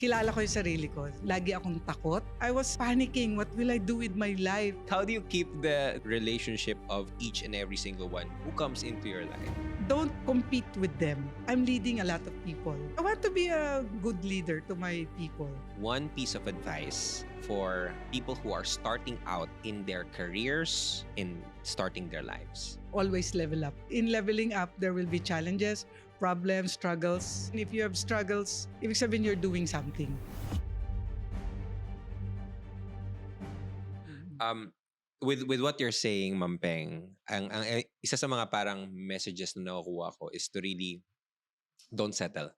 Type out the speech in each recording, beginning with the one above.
kilala ko yung sarili ko. Lagi akong takot. I was panicking. What will I do with my life? How do you keep the relationship of each and every single one who comes into your life? Don't compete with them. I'm leading a lot of people. I want to be a good leader to my people. One piece of advice for people who are starting out in their careers, in starting their lives. Always level up. In leveling up, there will be challenges, problems, struggles. And if you have struggles, ibig sabihin you're doing something. With what you're saying, Mampeng, ang isa sa mga parang messages na nakukuha ko is to really don't settle.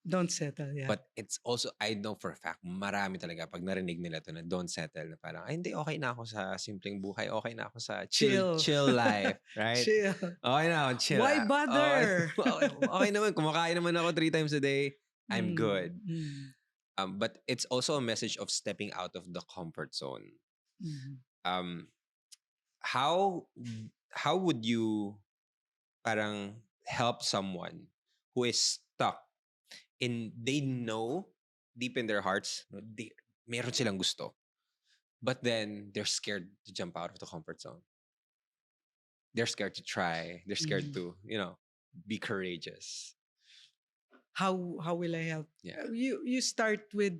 Don't settle, yeah. But it's also, I know for a fact, marami talaga pag narinig nila to na don't settle, na parang, ay hindi, okay na ako sa simpleng buhay, okay na ako sa chill life, right? Chill. Okay na ako, chill. Why bother? Okay naman, kumakain naman ako 3 times a day, I'm good. But it's also a message of stepping out of the comfort zone. How would you parang help someone who is stuck and they know deep in their hearts meron silang gusto, but then they're scared to jump out of the comfort zone? They're scared to try. They're scared to, be courageous. How will I help? Yeah. You start with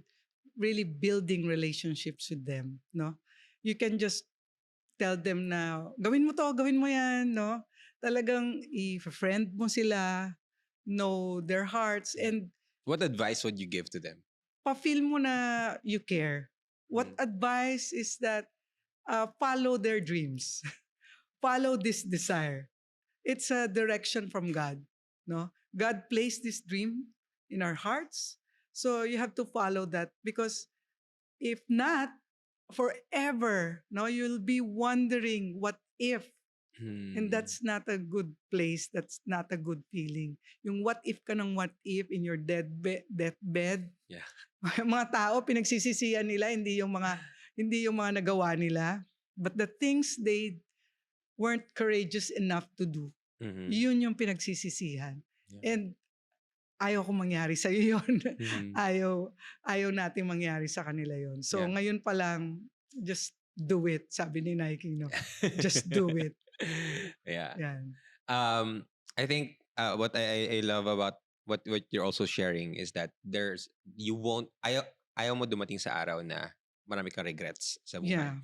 really building relationships with them, no? You can just tell them na, gawin mo to, gawin mo yan, no? Talagang i-friend mo sila, know their hearts, and what advice would you give to them? Pa-feel mo na you care. What advice is that follow their dreams. Follow this desire. It's a direction from God, no? God placed this dream in our hearts. So you have to follow that, because if not, forever, no, you'll be wondering what if. And that's not a good place. That's not a good feeling. Yung what if ka ng what if in your deathbed. Yeah. Mga tao pinagsisisihan nila, hindi yung mga nagawa nila, but the things they weren't courageous enough to do. Yun yung pinagsisisihan. Yeah. And ayaw ko mangyari sa iyo yun. Ayaw natin mangyari sa kanila yun. So ngayon pa lang, just do it. Sabi ni Nike, no? Just do it. Yeah. Yan. I think what I love about what you're also sharing is that ayaw mo dumating sa araw na marami kang regrets sa buhay. Yeah.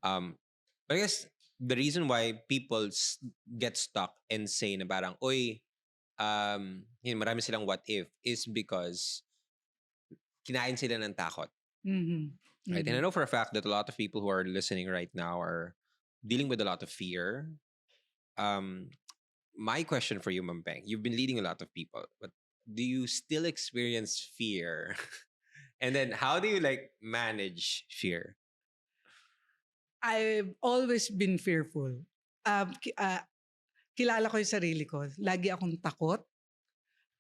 But I guess the reason why people get stuck and say na parang, oy, marami silang what if is because kinain sila ng takot. Right? And I know for a fact that a lot of people who are listening right now are dealing with a lot of fear. My question for you, Mampeng, you've been leading a lot of people, but do you still experience fear? And then how do you manage fear? I've always been fearful. Kilala ko yung sarili ko. Lagi akong takot.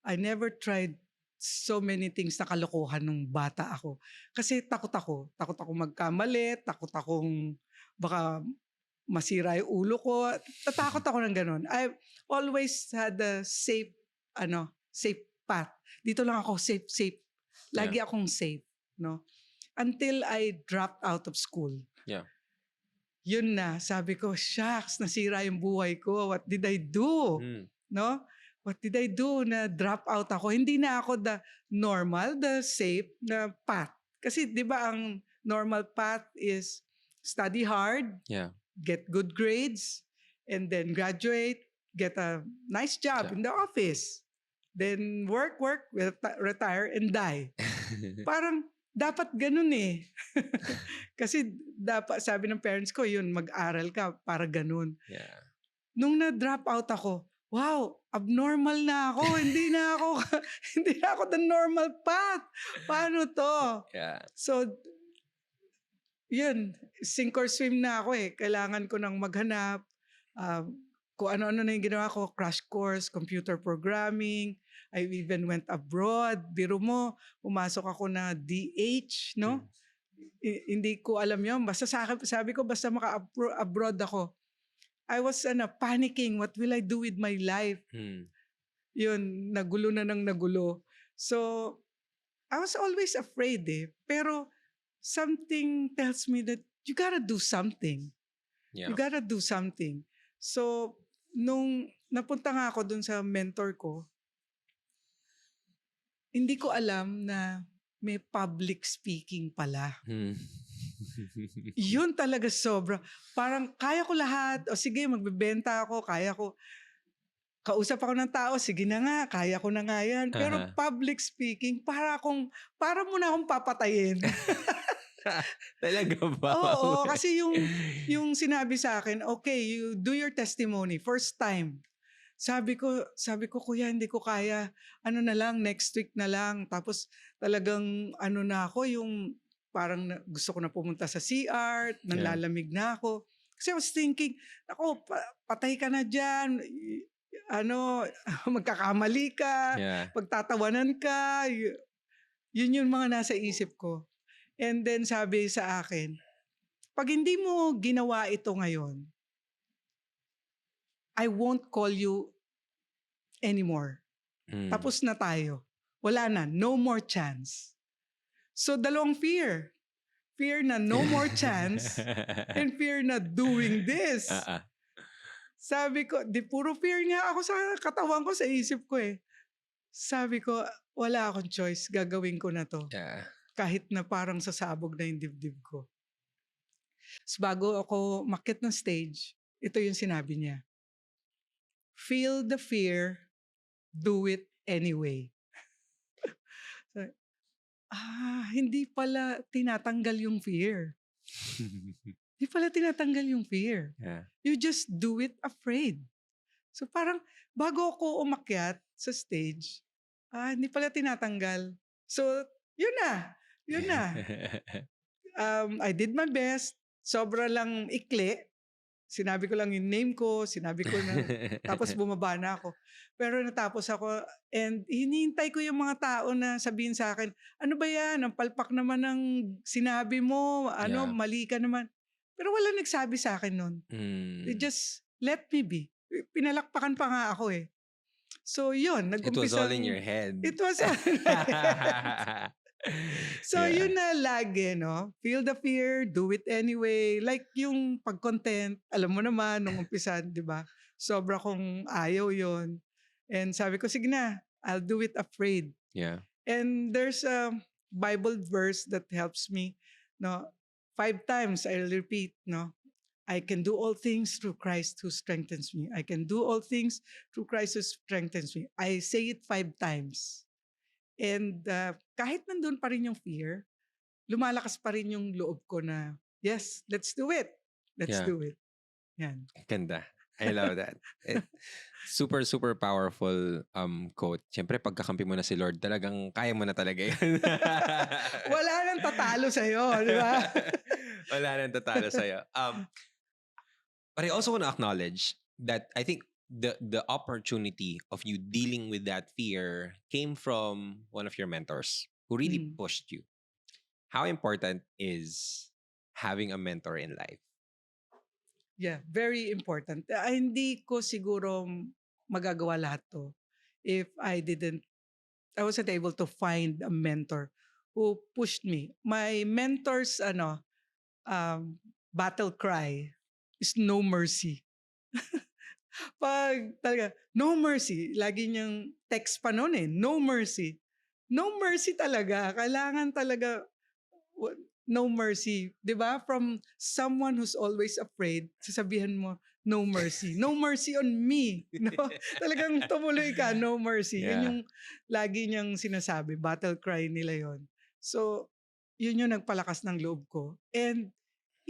I never tried so many things na kalokohan nung bata ako. Kasi takot ako. Takot ako magkamali. Takot akong baka masira yung ulo ko. Tatakot ako ng ganun. I've always had a safe path. Dito lang ako, safe. Lagi akong safe, no? Until I dropped out of school. Yeah. Yun na, sabi ko, shucks, nasira yung buhay ko. What did I do? No? What did I do na drop out ako? Hindi na ako the normal, the safe na path. Kasi di ba ang normal path is study hard, get good grades, and then graduate, get a nice job in the office. Then work, retire, and die. Parang dapat ganun eh. Kasi dapat, sabi ng parents ko, yun, mag-aral ka para ganun. Yeah. Nung na-drop out ako, wow, abnormal na ako. hindi na ako the normal path. Paano to? Yeah. So, yun, sink or swim na ako eh. Kailangan ko nang maghanap. Kung ano-ano na yung ginawa ko, crash course, computer programming. I even went abroad. Biro mo, pumasok ako na DH, no? Hindi ko alam yun. Basta sabi ko, basta maka-abroad ako. I was panicking. What will I do with my life? Yun, nagulo na ng nagulo. So, I was always afraid pero something tells me that you gotta do something. You Yeah. gotta do something. So, nung napunta nga ako dun sa mentor ko, hindi ko alam na may public speaking pala. Yun talaga sobra. Parang kaya ko lahat. O sige, magbebenta ako. Kaya ko. Kausap ako ng tao. Sige na nga. Kaya ko na nga yan. Pero public speaking, para mo na akong papatayin. Talaga ba? Oo, kasi yung sinabi sa akin, okay, you do your testimony. First time. Sabi ko, kuya, hindi ko kaya. Ano na lang, next week na lang. Tapos talagang ano na ako, yung parang gusto ko na pumunta sa CR, nanlalamig na ako. Kasi I was thinking, ako, patay ka na dyan. Magkakamali ka. Yeah. Pagtatawanan ka. Yun yung mga nasa isip ko. And then sabi sa akin, pag hindi mo ginawa ito ngayon, I won't call you anymore. Tapos na tayo. Wala na. No more chance. So, dalawang fear. Fear na no more chance and fear na doing this. Sabi ko, puro fear nga ako sa katawan ko, sa isip ko Sabi ko, wala akong choice. Gagawin ko na to. Yeah. Kahit na parang sasabog na yung dibdib ko. So, bago ako makit ng stage, ito yung sinabi niya. Feel the fear, do it anyway. So, hindi pala tinatanggal yung fear. Hindi pala tinatanggal yung fear. Yeah. You just do it afraid. So parang bago ako umakyat sa stage, hindi pala tinatanggal. So, yun na. I did my best. Sobra lang ikli. Sinabi ko lang yung name ko. Sinabi ko na. Tapos bumaba na ako. Pero natapos ako. And hinihintay ko yung mga tao na sabihin sa akin, ano ba yan? Ang palpak naman ng sinabi mo. Mali ka naman. Pero wala nagsabi sa akin nun. They just let me be. Pinalakpakan pa nga ako So yun. It was all in your head. It was all in my head. So, yun na lagi, no? Feel the fear, do it anyway. Like yung pag-content, alam mo naman, nung umpisa, di ba? Sobra kong ayaw yon. And sabi ko, sige na, I'll do it afraid. Yeah. And there's a Bible verse that helps me, no? 5 times I'll repeat, no? I can do all things through Christ who strengthens me. I can do all things through Christ who strengthens me. I say it 5 times. And kahit nandun pa rin yung fear, lumalakas pa rin yung loob ko na, yes, let's do it. Let's do it. Yan. Ganda. I love that. Super, super powerful quote. Siyempre, pagkakampi mo na si Lord, talagang kaya mo na talaga yan. Wala nang tatalo sa'yo, di ba? Wala nang tatalo sa'yo. But I also want to acknowledge that I think the opportunity of you dealing with that fear came from one of your mentors who really pushed you. How important is having a mentor in life? Yeah, very important. Hindi ko siguro magagawa lahat to if I wasn't able to find a mentor who pushed me. My mentor's battle cry is no mercy. Pag talaga, no mercy. Lagi niyang text pa noon no mercy. No mercy talaga. Kailangan talaga no mercy. 'Di ba? From someone who's always afraid, sasabihan mo, no mercy. No mercy on me. No? Talagang tumuloy ka, no mercy. Yeah. Yun yung lagi niyang sinasabi. Battle cry nila yon. So, yun yung nagpalakas ng loob ko. And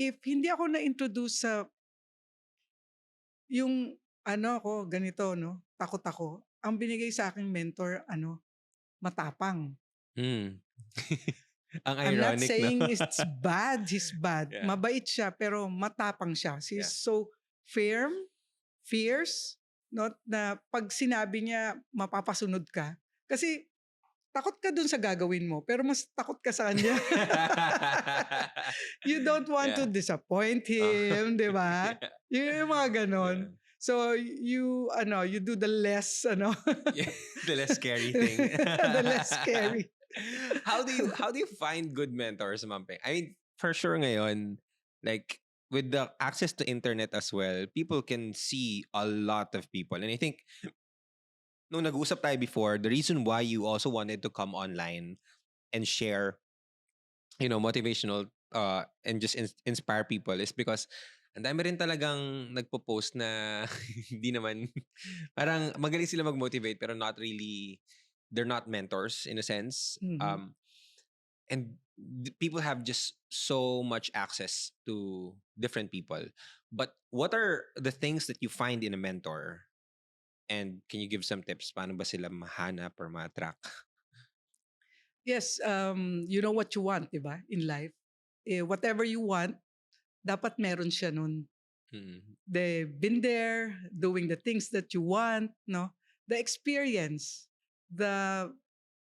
if hindi ako na-introduce sa yung ako, ganito, no? Takot ako. Ang binigay sa aking mentor, matapang. Ang I'm not ironic, saying no? it's bad. He's bad. Yeah. Mabait siya, pero matapang siya. He's so firm, fierce, not na pag sinabi niya, mapapasunod ka. Kasi takot ka dun sa gagawin mo, pero mas takot ka sa kanya. You don't want to disappoint him, di ba? Yung mga ganon. Yeah. So you do the less The less scary thing. the less scary. How do you find good mentors, Mampeng? I mean, for sure ngayon, like with the access to internet as well, people can see a lot of people. And I think nung nag-usap tayo before, the reason why you also wanted to come online and share, motivational and just inspire people is because ang dami rin talagang nagpo-post na hindi naman parang magaling sila mag-motivate pero not really, they're not mentors in a sense. Mhm. And people have just so much access to different people. But what are the things that you find in a mentor? And can you give some tips? Paano ba sila mahanap or ma-track? Yes, you know what you want, 'di ba? In life. Whatever you want, dapat meron siya nun. Mm. They've been there doing the things that you want, no? The experience, the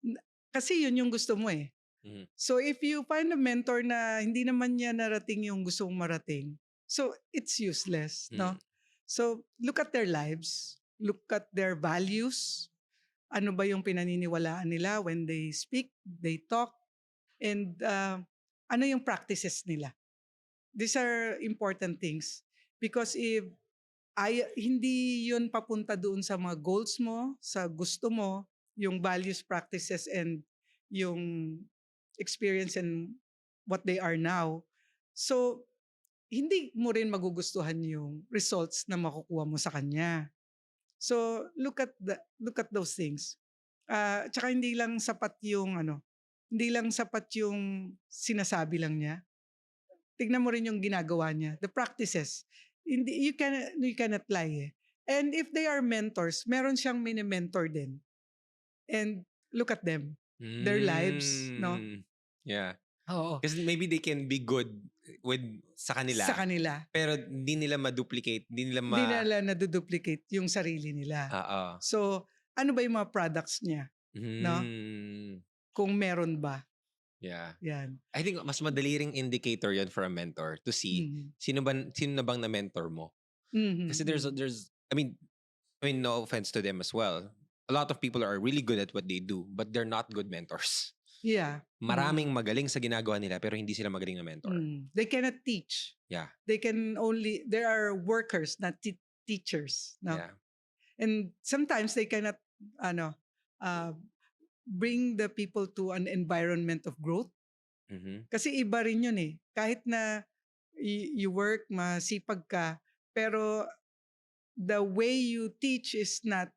n- kasi yun yung gusto mo eh. Mm. So if you find a mentor na hindi naman niya narating yung gusto mong marating, so it's useless, no? Mm. So look at their lives, look at their values, ano ba yung pinaniniwalaan nila when they speak, they talk, and ano yung practices nila. These are important things because if hindi yun papunta doon sa mga goals mo, sa gusto mo, yung values, practices, and yung experience and what they are now. So, hindi mo rin magugustuhan yung results na makukuha mo sa kanya. So, look at those things. Tsaka hindi lang sapat yung sinasabi lang niya. Tignan mo rin yung ginagawa niya, the practices. Hindi you cannot lie. And if they are mentors, meron siyang mini-mentor din. And look at them, their lives, no? Mm. Yeah. Oo. Because maybe they can be good with sa kanila, Sa kanila. pero hindi nila ma-duplicate, hindi nila Hindi nila naduduplicate yung sarili nila. Oo. So, ano ba yung mga products niya, no? Mm. Kung meron ba. Yeah. Yan. I think mas madali ring indicator 'yon for a mentor to see Mhm. sino na bang na mentor mo. Mhm, Kasi mhm. I mean no offense to them as well. A lot of people are really good at what they do, but they're not good mentors. Yeah. Maraming magaling sa ginagawa nila pero hindi sila magaling na mentor. They cannot teach. Yeah. There are workers, not teachers. No? Yeah. And sometimes they cannot uh, bring the people to an environment of growth. Mhm. Kasi iba rin yun eh. Kahit na you work, masipag ka, pero the way you teach is not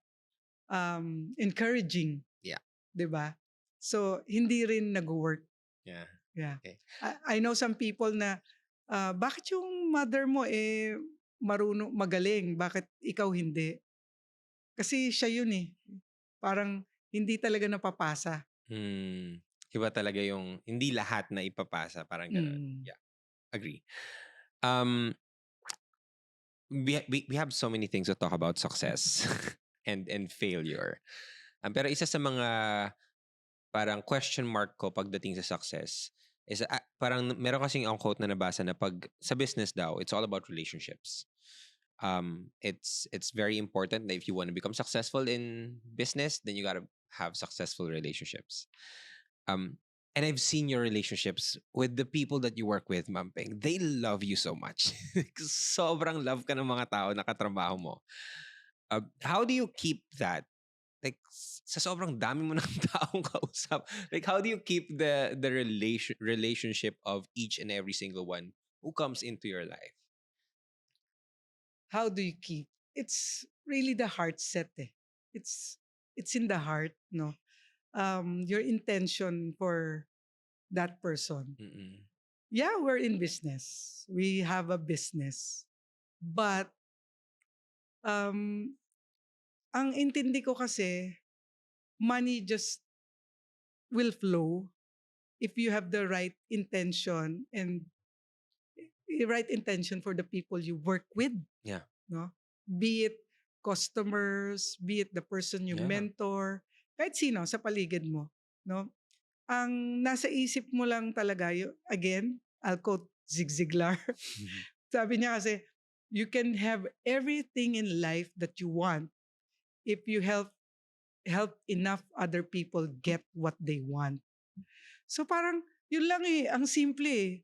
encouraging. Yeah. 'Di ba? So, hindi rin nag-work. Yeah. Yeah. Okay. I know some people na, bakit yung mother mo marunong, magaling, bakit ikaw hindi? Kasi siya yun eh. Parang hindi talaga napapasa. Iba talaga yung hindi lahat na ipapasa, parang gano'n. Mm. Yeah. Agree. We have so many things to talk about success and failure. Pero isa sa mga parang question mark ko pagdating sa success is parang meron kasing ang quote na nabasa na pag sa business daw, it's all about relationships. It's very important that if you want to become successful in business, then you got to have successful relationships. And I've seen your relationships with the people that you work with, Mampeng. They love you so much. Sobrang love ka ng mga tao na katrabaho mo. How do you keep that? Like, sa sobrang dami mo ng taong kausap, like, how do you keep the relationship of each and every single one who comes into your life? How do you keep? It's really the heart set eh. It's in the heart, no? Your intention for that person. Mm-mm. Yeah, we're in business. We have a business. But ang intindi ko kasi, money just will flow if you have the right intention and right intention for the people you work with. Yeah. No? Be it customers, be it the person you Yeah. mentor, kahit sino sa paligid mo. No? Ang nasa isip mo lang talaga, again, I'll quote Zig Ziglar. Sabi niya kasi, you can have everything in life that you want if you help enough other people get what they want. So parang, yun lang eh, ang simple eh.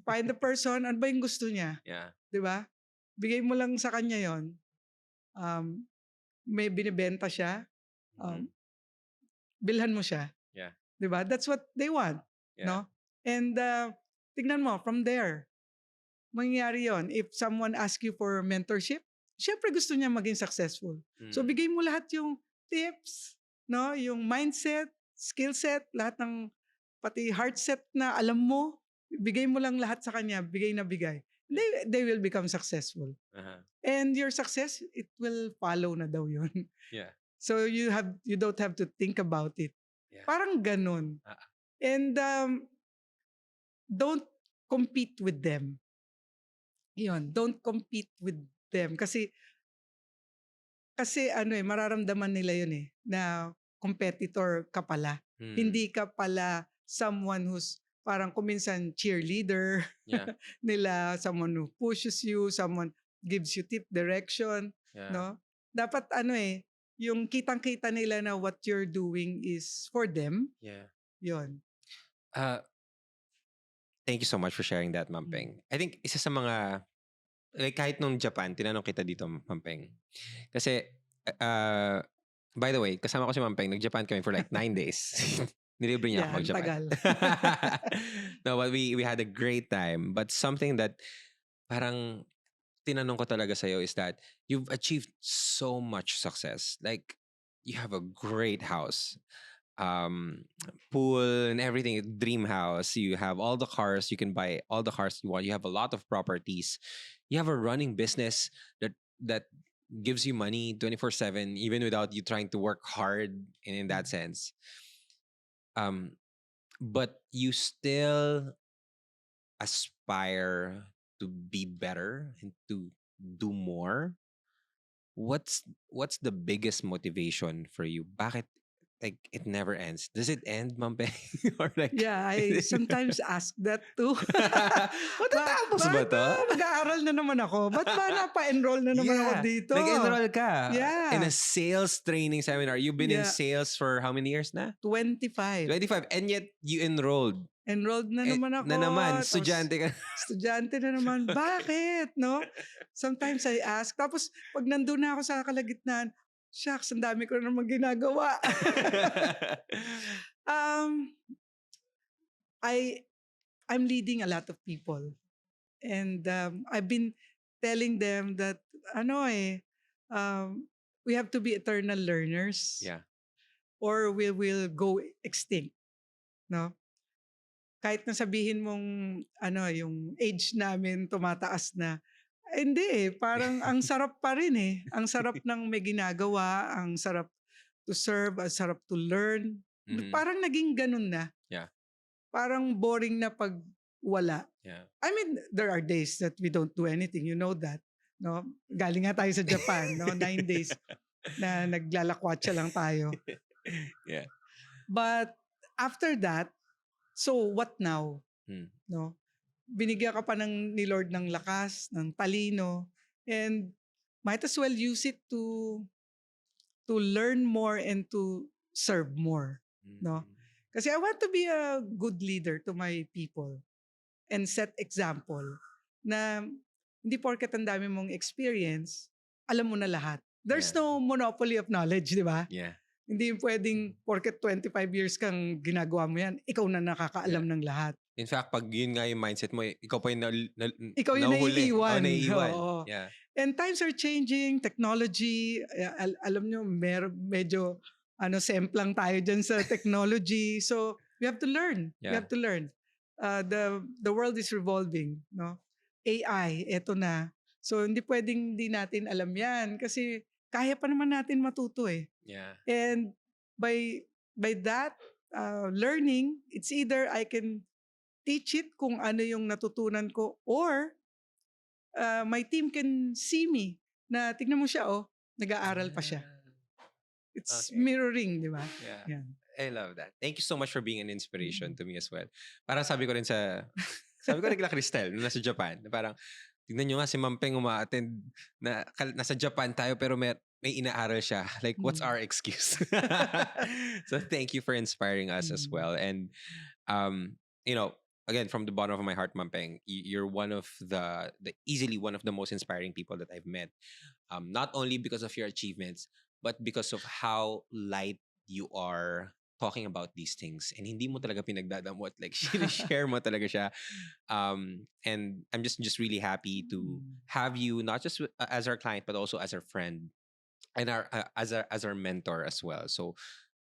Find the person, ano ba yung gusto niya? Yeah. 'Di ba? Bigay mo lang sa kanya yon. Um, may binibenta siya, Mhm. um, bilhan mo siya. Yeah. 'Di ba? That's what they want, Yeah. no? And tignan mo, from there, mangyayari yon. If someone asks you for mentorship, syempre gusto niya maging successful. So Mm. bigay mo lahat yung tips, no? Yung mindset, skill set, lahat ng pati heart set na alam mo, bigay mo lang lahat sa kanya, bigay na bigay. They will become successful. Uh-huh. And your success, it will follow na daw yun. Yeah. So you don't have to think about it. Yeah. Parang ganun. Ah. And don't compete with them. Yun, don't compete with them. Kasi ano eh, mararamdaman nila yun eh, na competitor ka pala. Mm. Hindi ka pala someone who's parang kuminsan cheerleader Yeah. nila, someone who pushes you, someone gives you tip direction, Yeah. no? Dapat ano eh, yung kitang-kita nila na what you're doing is for them. Yeah. Yun. Thank you so much for sharing that, Ma'am Peng. I think isa sa mga, like kahit nung Japan, tinanong kita dito, Ma'am Peng. Kasi, by the way, kasama ko si Ma'am Peng, nag-Japan kami for like 9 days. Nilibre niya ako mag-Japan. Tagal. No, but we had a great time. But something that parang tinanong ko talaga sa'yo is that you've achieved so much success. Like, you have a great house. Pool and everything, dream house. You have all the cars, you can buy all the cars you want. You have a lot of properties. You have a running business that gives you money 24/7, even without you trying to work hard in that sense. But you still aspire to be better and to do more. What's the biggest motivation for you? Bakit like it never ends? Does it end, Ma'am Peng? Or like Yeah, I sometimes ask that too. matatapos ba to? Mag-aaral na naman ako? Ba't ba napa-enroll na naman ako dito? Nag-enroll ka Yeah. in a sales training seminar. You've been in Yeah. sales for how many years na? 25. 25. And yet, you enrolled. Enrolled na naman ako. Na naman, Tapos, estudyante ka. Estudyante na naman. Bakit? No? Sometimes I ask. Tapos, pag nandun na ako sa kalagitnaan, shucks, ang dami ko na naman ginagawa. I'm leading a lot of people. And I've been telling them that, we have to be eternal learners. Yeah. Or we will go extinct. No? Kahit na sabihin mong, yung age namin tumataas na, hindi eh. Parang ang sarap pa rin eh. Ang sarap ng may ginagawa, ang sarap to serve, ang sarap to learn. Mhm. Parang naging ganun na. Yeah. Parang boring na pag wala. Yeah. I mean, there are days that we don't do anything. You know that. No? Galing nga tayo sa Japan, no? 9 days na naglalakwatsa lang tayo. Yeah. But after that, so what now? No? Binigyan ka pa ni Lord ng lakas, ng talino, and might as well use it to learn more and to serve more. No? Kasi I want to be a good leader to my people and set example na hindi porket ang dami mong experience, alam mo na lahat. There's no monopoly of knowledge, di ba? Yeah. Hindi pwedeng porket 25 years kang ginagawa mo yan, ikaw na nakakaalam ng lahat. In fact, pag yun nga yung mindset mo, ikaw pa yung ikaw yung naiiwan. naiiwan. Oo. Yeah. And times are changing, technology, alam nyo, medyo semplang tayo dyan sa technology. So, we have to learn. Yeah. We have to learn. The world is revolving. No? AI, eto na. So, hindi pwedeng hindi natin alam yan. Kasi, kaya pa naman natin matuto eh. Yeah. And by that learning, it's either I can teach it kung ano yung natutunan ko, or my team can see me na tignan mo siya, nag-aaral pa siya. It's mirroring, di ba? Yeah. I love that. Thank you so much for being an inspiration to me as well. Parang sabi ko nila Cristel, nung nasa Japan, na parang, tignan nyo nga si Ma'am Peng uma-attend na nasa Japan tayo pero may inaaral siya. Like, what's our excuse? So thank you for inspiring us as well. And You know, again, from the bottom of my heart, Mampeng, you're one of the easily one of the most inspiring people that I've met. Not only because of your achievements, but because of how light you are talking about these things, and hindi mo talaga pinagdadamot, like share mo talaga siya. And I'm just really happy to have you, not just as our client, but also as our friend, and our as our mentor as well. So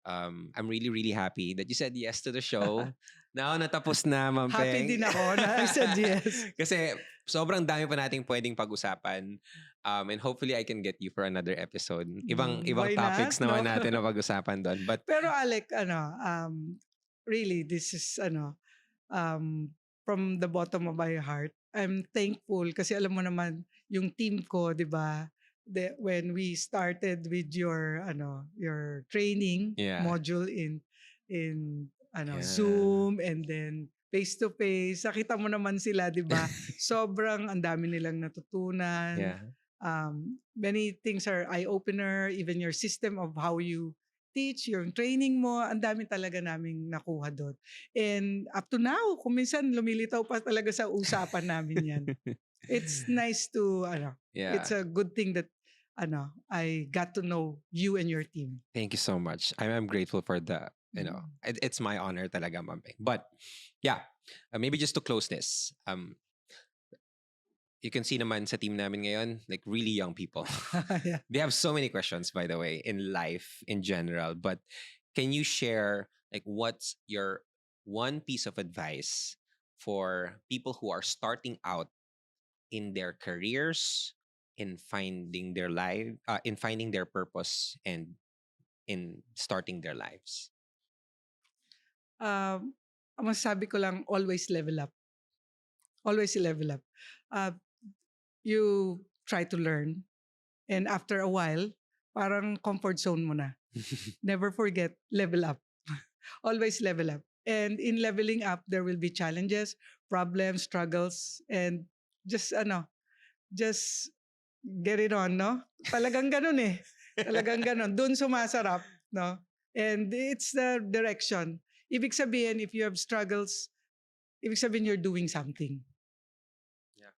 I'm really happy that you said yes to the show. Now natapos na, Happy Mampeng. din ako na I said yes. Kasi sobrang dami pa nating pwedeng pag-usapan. And hopefully I can get you for another episode. Ibang Why topics not, naman no? natin na pag-usapan doon. But Pero Alec, really, this is, from the bottom of my heart, I'm thankful kasi alam mo naman, yung team ko, di ba, when we started with your training yeah. module in Yeah. Zoom and then face to face, nakita mo naman sila, di ba? Sobrang ang dami nilang natutunan. Yeah. Many things are eye opener, even your system of how you teach, yung training mo, ang dami talaga naming nakuha doon. And up to now, kung minsan lumilitaw pa talaga sa usapan namin yan. It's nice to, Yeah. it's a good thing that, I got to know you and your team. Thank you so much. I'm grateful for the, it's my honor talaga, Mampeng. But yeah, maybe just to close this, you can see naman sa team namin ngayon, like really young people. Yeah. They have so many questions, by the way, in life in general. But can you share, like, what's your one piece of advice for people who are starting out in their careers, in finding their life, in finding their purpose, and in starting their lives? Ang masasabi ko lang, always level up. Always level up. You try to learn, and after a while, parang comfort zone mo na. Never forget, level up. Always level up. And in leveling up, there will be challenges, problems, struggles, and just get it on, no? Talagang ganun eh. Talagang ganun. Doon sumasarap, no? And it's the direction. Ibig sabihin, if you have struggles, ibig sabihin you're doing something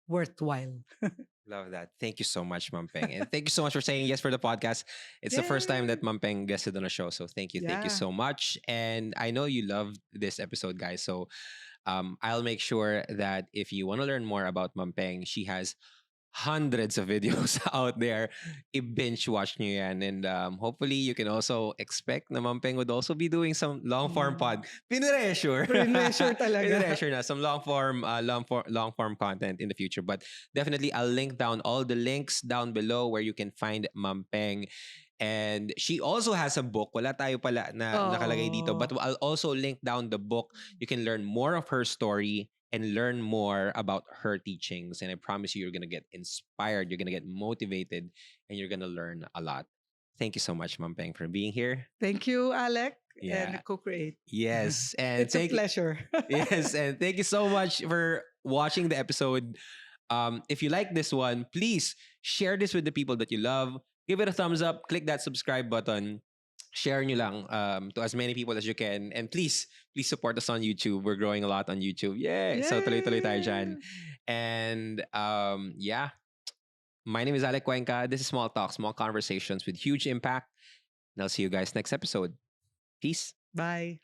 worthwhile. Love that. Thank you so much, Mampeng. And thank you so much for saying yes for the podcast. It's the first time that Mampeng guested on a show. So thank you. Thank you so much. And I know you loved this episode, guys. So I'll make sure that if you want to learn more about Mampeng, she has hundreds of videos out there. I-binge watch nyo yan. And hopefully you can also expect na Mampeng would also be doing some long form pod. Pinressure. Pinressure talaga. Pinressure na. Some long form content in the future. But definitely I'll link down all the links down below where you can find Mampeng. And she also has a book. Wala tayo pala na nakalagay dito. But I'll also link down the book. You can learn more of her story and learn more about her teachings. And I promise you're going to get inspired, you're going to get motivated, and you're going to learn a lot. Thank you so much, Mampeng, for being here. Thank you, Alec, and Co-Create. Yes. And it's a pleasure. Yes, and thank you so much for watching the episode. If you like this one, please share this with the people that you love. Give it a thumbs up. Click that subscribe button. Share nyo lang to as many people as you can. And please support us on YouTube. We're growing a lot on YouTube. Yay! So tuloy-tuloy tayo dyan. And my name is Alec Cuenca. This is Small Talk, Small Conversations with Huge Impact. And I'll see you guys next episode. Peace. Bye.